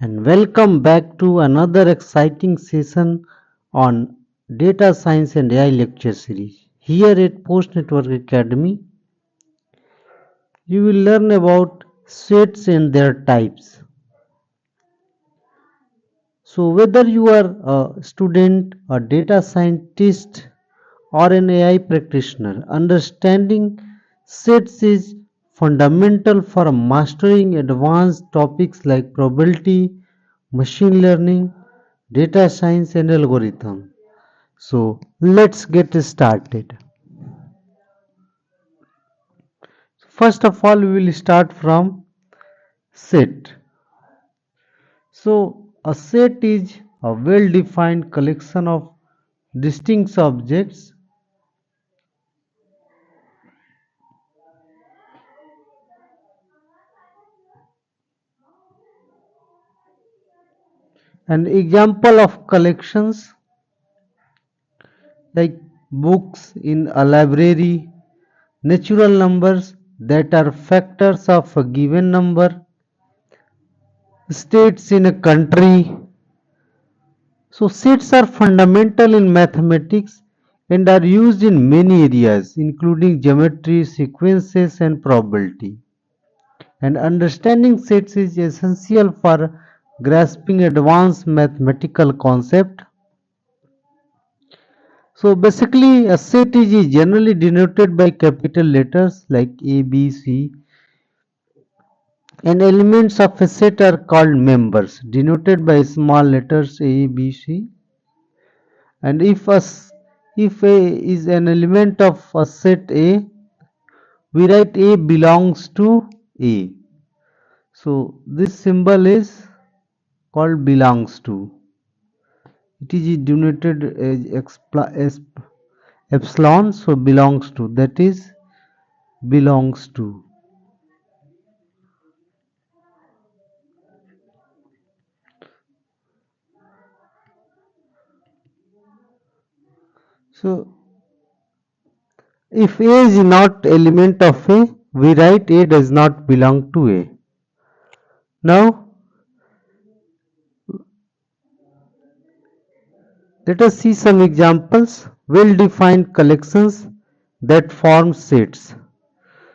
And welcome back to another exciting session on Data Science and AI lecture series. Here at PostNetwork Academy, you will learn about sets and their types. So, whether you are a student, a data scientist, or an AI practitioner, understanding sets is fundamental for mastering advanced topics like probability, machine learning, data science, and algorithm. So let's get started. First of all, we will start from set. So a set is a well-defined collection of distinct objects. An example of collections like books in a library, natural numbers that are factors of a given number, states in a country. So sets are fundamental in mathematics and are used in many areas including geometry, sequences and probability. And understanding sets is essential for grasping advanced mathematical concepts. So basically a set is generally denoted by capital letters like A, B, C, and elements of a set are called members denoted by small letters A, B, C. And if A is an element of a set A, we write A belongs to A. So this symbol is called belongs to. It is denoted as epsilon, so belongs to, that is belongs to. So if A is not element of A, we write A does not belong to A. Now let us see some examples. Well-defined collections that form sets.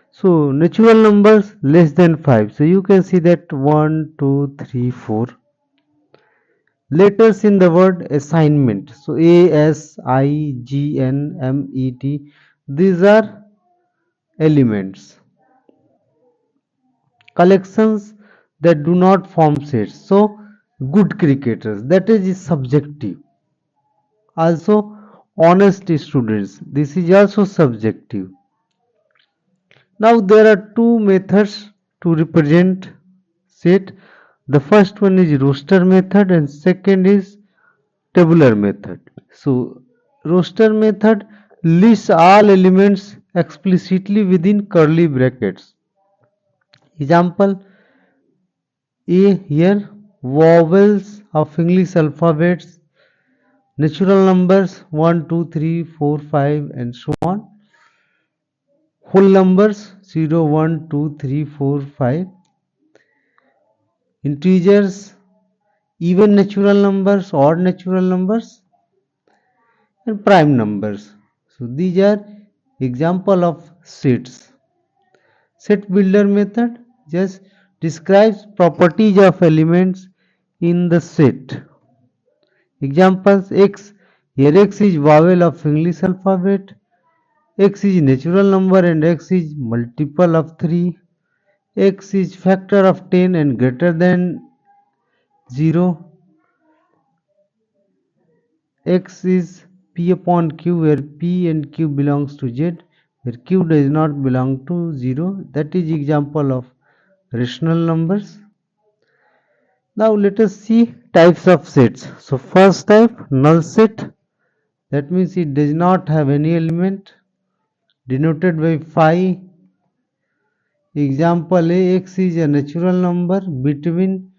So natural numbers less than 5. So you can see that 1, 2, 3, 4. Letters in the word assignment. So A, S, I, G, N, M, E, T. These are elements. Collections that do not form sets. So good cricketers. That is subjective. Also honest students. This is also subjective. Now there are two methods to represent set. The first one is roster method and second is tabular method. So roster method lists all elements explicitly within curly brackets. Example A here, vowels of English alphabets, natural numbers 1, 2, 3, 4, 5 and so on. Whole numbers 0, 1, 2, 3, 4, 5. Integers, even natural numbers, odd natural numbers and prime numbers. So these are example of sets. Set builder method just describes properties of elements in the set. Examples X. Here X is vowel of English alphabet. X is natural number and X is multiple of 3. X is factor of 10 and greater than 0. X is P upon Q where P and Q belongs to Z, where Q does not belong to 0. That is example of rational numbers. Now let us see types of sets. So first type, null set. That means it does not have any element, denoted by phi. Example A, X is a natural number between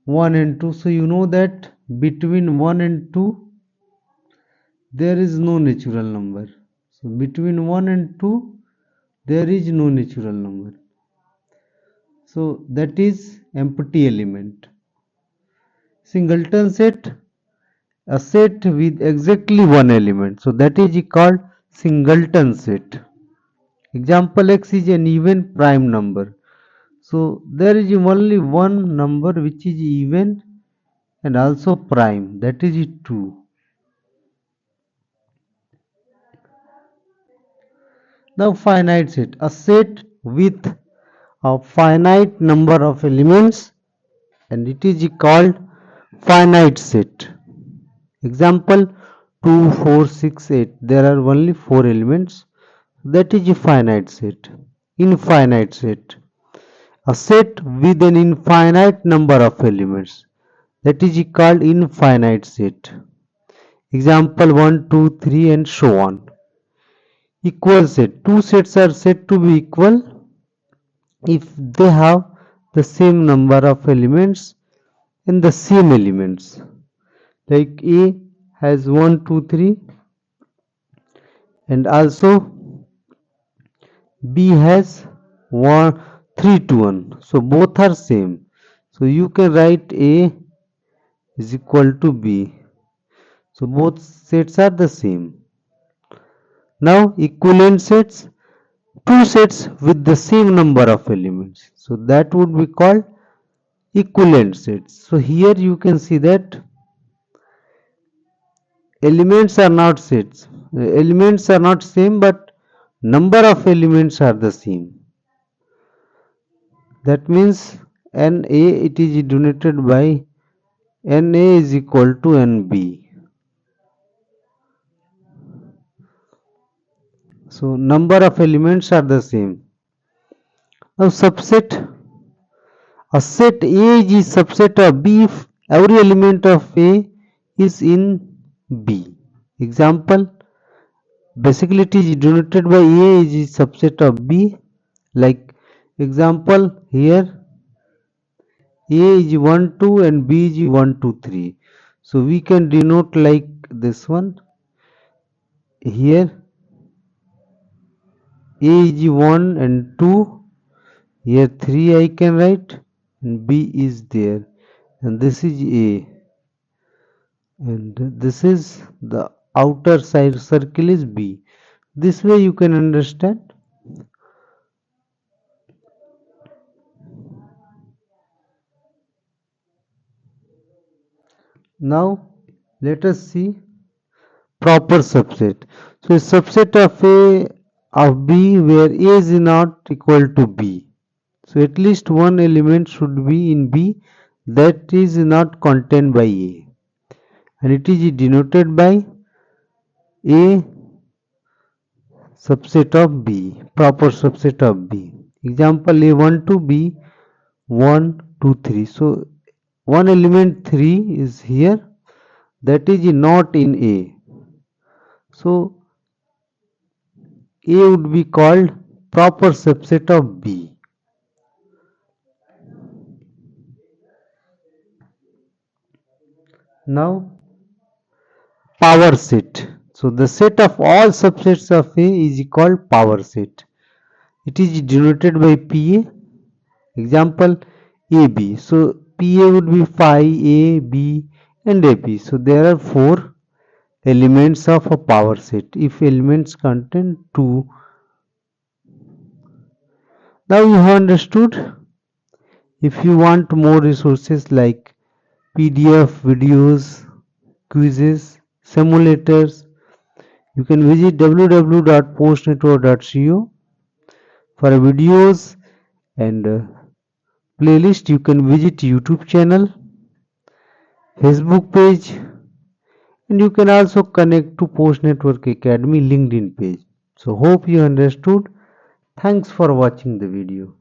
1 and 2. So you know that between 1 and 2 there is no natural number. So between 1 and 2 there is no natural number. So that is empty element. Singleton set, a set with exactly one element. So that is called singleton set. Example X is an even prime number. So there is only one number which is even and also prime, that is 2. Now finite set, a set with a finite number of elements and it is called finite set. Example 2, 4, 6, 8. There are only 4 elements. That is a finite set. Infinite set, a set with an infinite number of elements. That is called infinite set. Example 1, 2, 3 and so on. Equal set. Two sets are said to be equal if they have the same number of elements and the same elements. Like A has 1, 2, 3 and also B has 1, 3 to 1. So both are same. So you can write A is equal to B. So both sets are the same. Now equivalent sets, two sets with the same number of elements. So that would be called equivalent sets. So here you can see that elements are not sets. Elements are not same but number of elements are the same. That means NA it is denoted by NA is equal to NB. So number of elements are the same. Now subset, a set A is subset of B if every element of A is in B. Example, basically it is denoted by A is subset of B. Like example here A is 1, 2 and B is 1, 2, 3. So we can denote like this one. Here A is 1 and 2. Here 3 I can write and B is there. And this is A. And this is the outer side circle is B. This way you can understand. Now let us see proper subset. So a subset of A of B where A is not equal to B. So at least one element should be in B that is not contained by A. And it is denoted by A subset of B, proper subset of B. Example A1 to B 1, 2, 3. So one element 3 is here that is not in A. So A would be called proper subset of B. Now power set. So the set of all subsets of A is called power set. It is denoted by PA. Example AB. So PA would be phi, A, B and AP. So there are 4 elements of a power set if elements contain 2. Now you have understood. If you want more resources like PDF, videos, quizzes, simulators, you can visit www.postnetwork.co. For videos and playlist you can visit YouTube channel, Facebook page, and you can also connect to PostNetwork Academy LinkedIn page. So hope you understood. Thanks for watching the video.